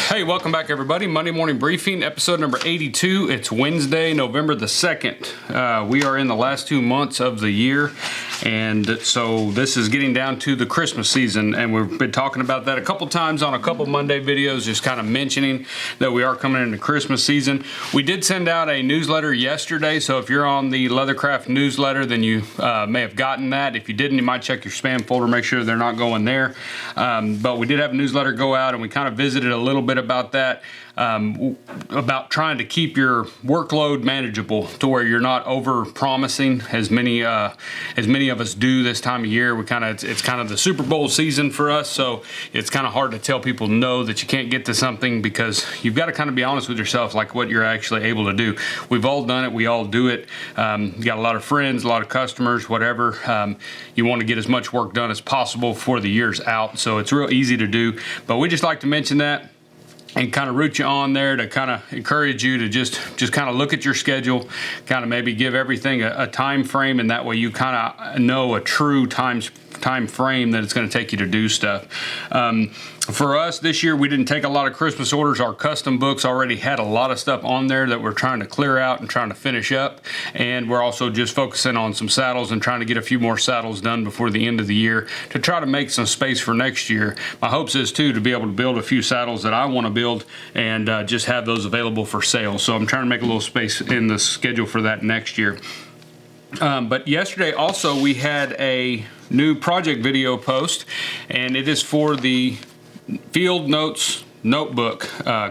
Hey, welcome back everybody. Monday Morning Briefing, episode number 82. It's Wednesday, November the 2nd. We are in the last 2 months of the year, and so this is getting down to the Christmas season, and we've been talking about that a couple times on a couple Monday videos, just kind of mentioning that we are coming into Christmas season. We did send out a newsletter yesterday, so if you're on the Leathercraft newsletter, then you may have gotten that. If you didn't, you might check your spam folder, make sure they're not going there. But we did have a newsletter go out, and we kind of visited a little bit about that, about trying to keep your workload manageable to where you're not over promising as many of us do this time of year. It's kind of the Super Bowl season for us, so it's kind of hard to tell people no that you can't get to something, because you've got to kind of be honest with yourself, like what you're actually able to do. We've all done it, we all do it. You got a lot of friends, a lot of customers, whatever. You want to get as much work done as possible before the year's out, so it's real easy to do. But we just like to mention that and kind of root you on there to kind of encourage you to just kind of look at your schedule, kind of maybe give everything a time frame, and that way you kind of know a true time frame that it's going to take you to do stuff. For us this year, we didn't take a lot of Christmas orders. Our custom books already had a lot of stuff on there that we're trying to clear out and trying to finish up, and we're also just focusing on some saddles and trying to get a few more saddles done before the end of the year to try to make some space for next year. My hopes is too to be able to build a few saddles that I want to build and just have those available for sale. So I'm trying to make a little space in the schedule for that next year. But yesterday also we had a new project video post, and it is for the Field Notes notebook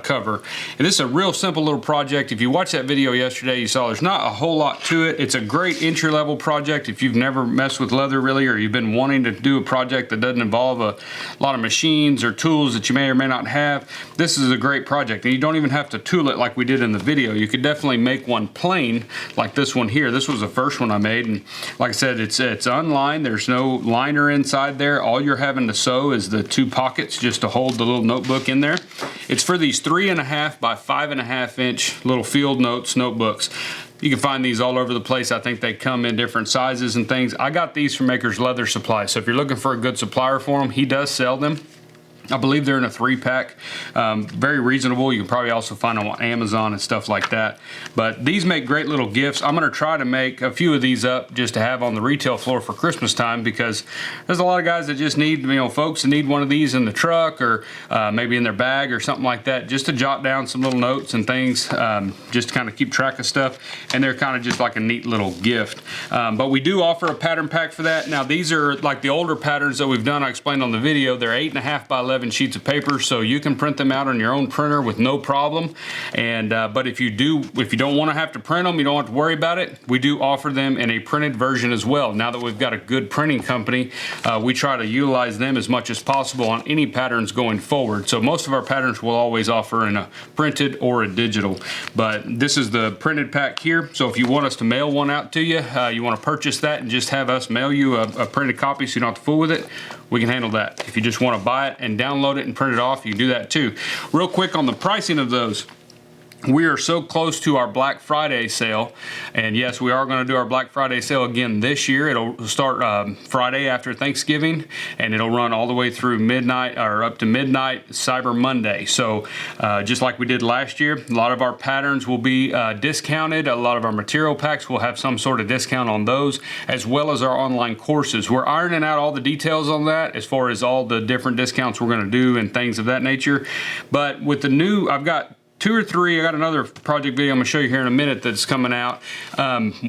cover. And this is a real simple little project. If you watched that video yesterday, you saw there's not a whole lot to it. It's a great entry-level project if you've never messed with leather really, or you've been wanting to do a project that doesn't involve a lot of machines or tools that you may or may not have. This is a great project, and you don't even have to tool it like we did in the video. You could definitely make one plain like this one here. This was the first one I made, and like I said, it's unlined. There's no liner inside there. All you're having to sew is the 2 pockets just to hold the little notebook in there. It's for these 3.5 by 5.5 inch little Field Notes notebooks. You can find these all over the place. I think they come in different sizes and things. I got these from Maker's Leather Supply, so if you're looking for a good supplier for them, he does sell them. I believe they're in a 3-pack. Very reasonable. You can probably also find them on Amazon and stuff like that. But these make great little gifts. I'm going to try to make a few of these up just to have on the retail floor for Christmas time, because there's a lot of guys that just need, folks that need one of these in the truck or maybe in their bag or something like that, just to jot down some little notes and things, just to kind of keep track of stuff. And they're kind of just like a neat little gift. But we do offer a pattern pack for that. Now these are like the older patterns that we've done. I explained on the video. They're 8.5 by 11 sheets of paper, so you can print them out on your own printer with no problem. And but if you don't want to have to print them, you don't have to worry about it. We do offer them in a printed version as well. Now that we've got a good printing company, we try to utilize them as much as possible on any patterns going forward. So most of our patterns will always offer in a printed or a digital, but this is the printed pack here. So if you want us to mail one out to you, you want to purchase that and just have us mail you a printed copy so you don't have to fool with it, we can handle that. If you just want to buy it and download it and print it off, you can do that too. Real quick on the pricing of those. We are so close to our Black Friday sale, and yes, we are going to do our Black Friday sale again this year. It'll start Friday after Thanksgiving, and it'll run all the way through midnight, or up to midnight Cyber Monday. So just like we did last year, a lot of our patterns will be discounted. A lot of our material packs will have some sort of discount on those, as well as our online courses. We're ironing out all the details on that as far as all the different discounts we're going to do and things of that nature. But with the new, I've got 2 or 3, I got another project video I'm going to show you here in a minute that's coming out.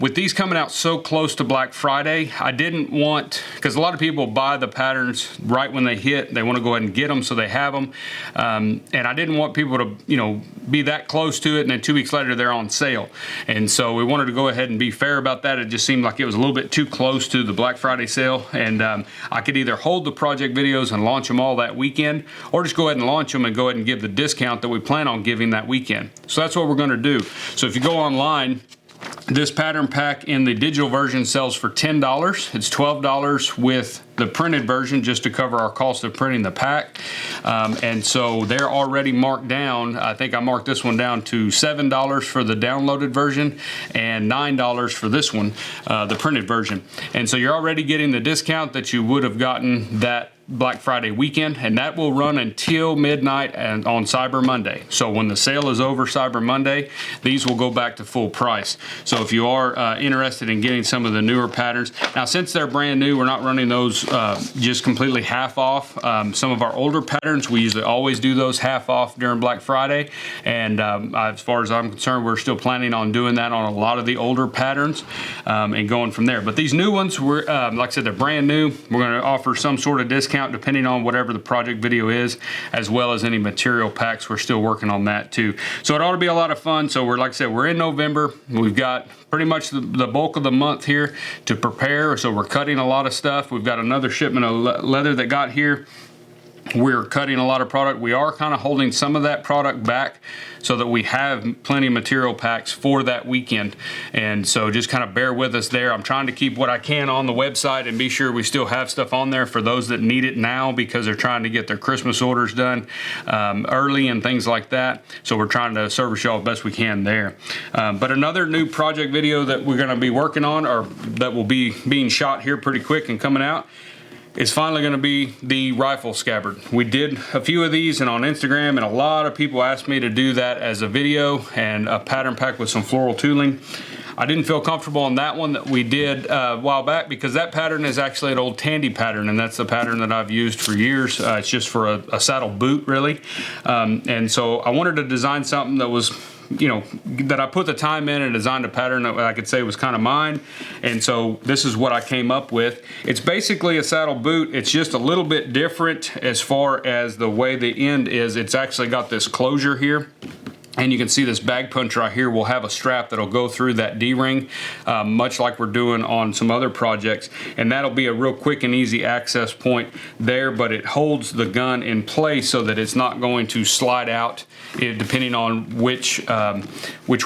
With these coming out so close to Black Friday, I didn't want, because a lot of people buy the patterns right when they hit, they want to go ahead and get them so they have them. And I didn't want people to, be that close to it and then 2 weeks later they're on sale. And so we wanted to go ahead and be fair about that. It just seemed like it was a little bit too close to the Black Friday sale. And I could either hold the project videos and launch them all that weekend, or just go ahead and launch them and go ahead and give the discount that we plan on giving that weekend. So that's what we're going to do. So if you go online, this pattern pack in the digital version sells for $10. It's $12 with the printed version just to cover our cost of printing the pack. And so they're already marked down. I think I marked this one down to $7 for the downloaded version and $9 for this one, the printed version. And so you're already getting the discount that you would have gotten that Black Friday weekend, and that will run until midnight and on Cyber Monday. So when the sale is over Cyber Monday, these will go back to full price. So if you are interested in getting some of the newer patterns, now since they're brand new, we're not running those just completely half off. Some of our older patterns, we usually always do those half off during Black Friday, and as far as I'm concerned, we're still planning on doing that on a lot of the older patterns and going from there. But these new ones, we're like I said, they're brand new. We're going to offer some sort of discount depending on whatever the project video is, as well as any material packs. We're still working on that too. So it ought to be a lot of fun. So we're, like I said, we're in November. We've got pretty much the bulk of the month here to prepare. So we're cutting a lot of stuff. We've got another shipment of leather that got here. We're cutting a lot of product. We are kind of holding some of that product back so that we have plenty of material packs for that weekend. And so just kind of bear with us there. I'm trying to keep what I can on the website and be sure we still have stuff on there for those that need it now, because they're trying to get their Christmas orders done early and things like that. So we're trying to service y'all best we can there. But another new project video that we're going to be working on, or that will be being shot here pretty quick and coming out, is finally going to be the rifle scabbard. We did a few of these and on Instagram, and a lot of people asked me to do that as a video and a pattern pack with some floral tooling. I didn't feel comfortable on that one that we did a while back, because that pattern is actually an old Tandy pattern, and that's the pattern that I've used for years. It's just for a saddle boot, really. And so I wanted to design something that was, you know, that I put the time in and designed a pattern that I could say was kind of mine. And so this is what I came up with. It's basically a saddle boot. It's just a little bit different as far as the way the end is. It's actually got this closure here. And you can see this bag punch right here will have a strap that'll go through that D-ring, much like we're doing on some other projects. And that'll be a real quick and easy access point there, but it holds the gun in place so that it's not going to slide out depending on which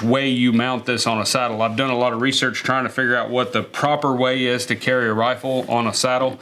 way you mount this on a saddle. I've done a lot of research trying to figure out what the proper way is to carry a rifle on a saddle.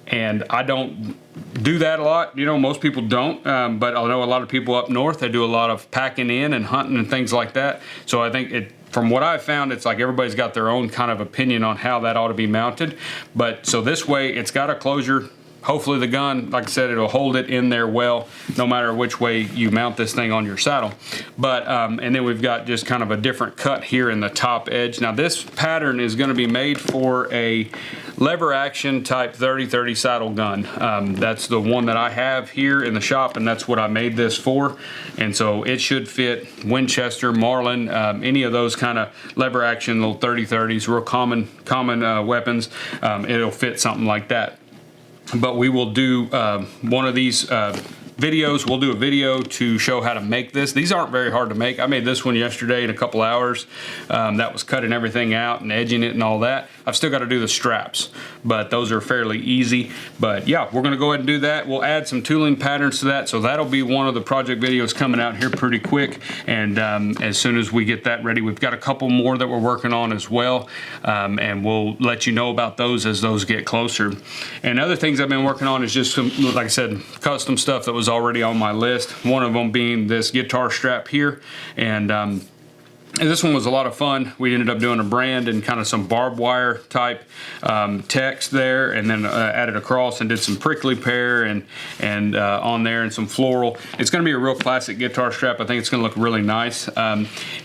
And I don't do that a lot. You know, most people don't, but I know a lot of people up north, they do a lot of packing in and hunting and things like that. So I think from what I've found, it's like everybody's got their own kind of opinion on how that ought to be mounted. But so this way, it's got a closure. Hopefully the gun, like I said, it'll hold it in there well, no matter which way you mount this thing on your saddle. But, and then we've got just kind of a different cut here in the top edge. Now this pattern is going to be made for a lever action type 30-30 saddle gun. That's the one that I have here in the shop, and that's what I made this for. And so it should fit Winchester, Marlin, any of those kind of lever action little 30-30s, real common weapons. It'll fit something like that. But we will do one of these videos. We'll do a video to show how to make this. These aren't very hard to make. I made this one yesterday in a couple hours. That was cutting everything out and edging it and all that. I've still got to do the straps, but those are fairly easy. But yeah, we're going to go ahead and do that. We'll add some tooling patterns to that. So that'll be one of the project videos coming out here pretty quick. And as soon as we get that ready, we've got a couple more that we're working on as well. And we'll let you know about those as those get closer. And other things I've been working on is just some, like I said, custom stuff that was already on my list. One of them being this guitar strap here. And this one was a lot of fun. We ended up doing a brand and kind of some barbed wire type text there, and then added across and did some prickly pear and on there, and some floral. It's going to be a real classic guitar strap. I think it's going to look really nice.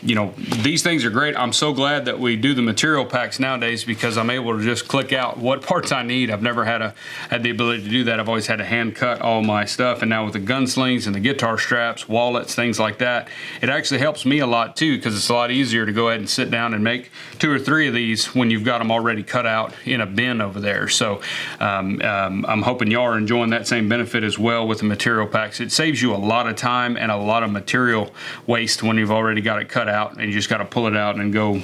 You know, these things are great. I'm so glad that we do the material packs nowadays, because I'm able to just click out what parts I need. I've never had the ability to do that. I've always had to hand cut all my stuff, and now with the gunslings and the guitar straps, wallets, things like that, it actually helps me a lot too, because it's a lot easier to go ahead and sit down and make 2 or 3 of these when you've got them already cut out in a bin over there. So I'm hoping y'all are enjoying that same benefit as well with the material packs. It saves you a lot of time and a lot of material waste when you've already got it cut out, and you just got to pull it out and go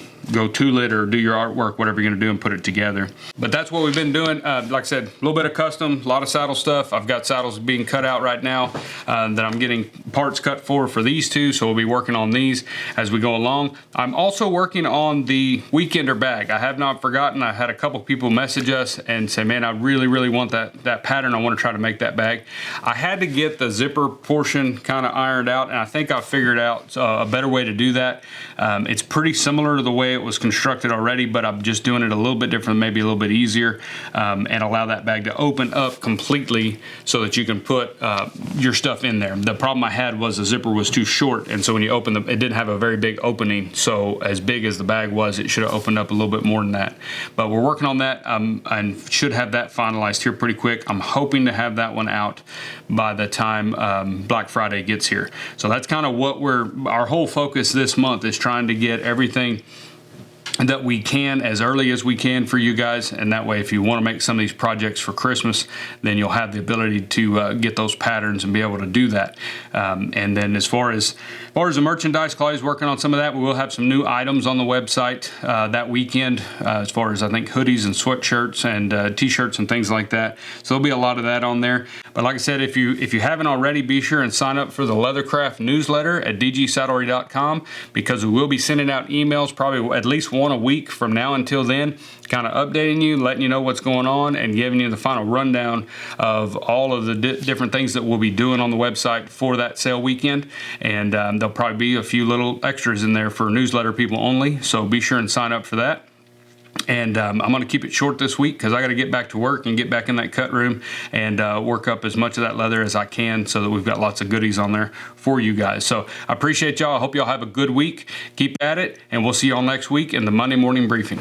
tool it or do your artwork, whatever you're going to do, and put it together. But that's what we've been doing. Like I said, a little bit of custom, a lot of saddle stuff. I've got saddles being cut out right now that I'm getting parts cut for these two, so we'll be working on these as we go along. I'm also working on the Weekender bag. I have not forgotten. I had a couple people message us and say, man, I really want that pattern. I want to try to make that bag. I had to get the zipper portion kind of ironed out, and I think I figured out a better way to do that. It's pretty similar to the way it it was constructed already, but I'm just doing it a little bit different, maybe a little bit easier, and allow that bag to open up completely so that you can put your stuff in there. The problem I had was the zipper was too short, and so when you open it didn't have a very big opening. So as big as the bag was, it should have opened up a little bit more than that. But we're working on that, and should have that finalized here pretty quick. I'm hoping to have that one out by the time Black Friday gets here. So that's kind of what our whole focus this month is, trying to get everything that we can as early as we can for you guys, and that way if you want to make some of these projects for Christmas, then you'll have the ability to get those patterns and be able to do that. And then as far as the merchandise, Claudia's working on some of that. We will have some new items on the website that weekend, as far as I think hoodies and sweatshirts and t-shirts and things like that. So there'll be a lot of that on there. But like I said, if you haven't already, be sure and sign up for the Leathercraft newsletter at dgsaddlery.com, because we will be sending out emails probably at least one a week from now until then, kind of updating you, letting you know what's going on, and giving you the final rundown of all of the different things that we'll be doing on the website for that sale weekend. And there'll probably be a few little extras in there for newsletter people only, so be sure and sign up for that. And I'm going to keep it short this week because I got to get back to work and get back in that cut room and work up as much of that leather as I can, so that we've got lots of goodies on there for you guys. So I appreciate y'all. I hope y'all have a good week. Keep at it, and we'll see y'all next week in the Monday morning briefing.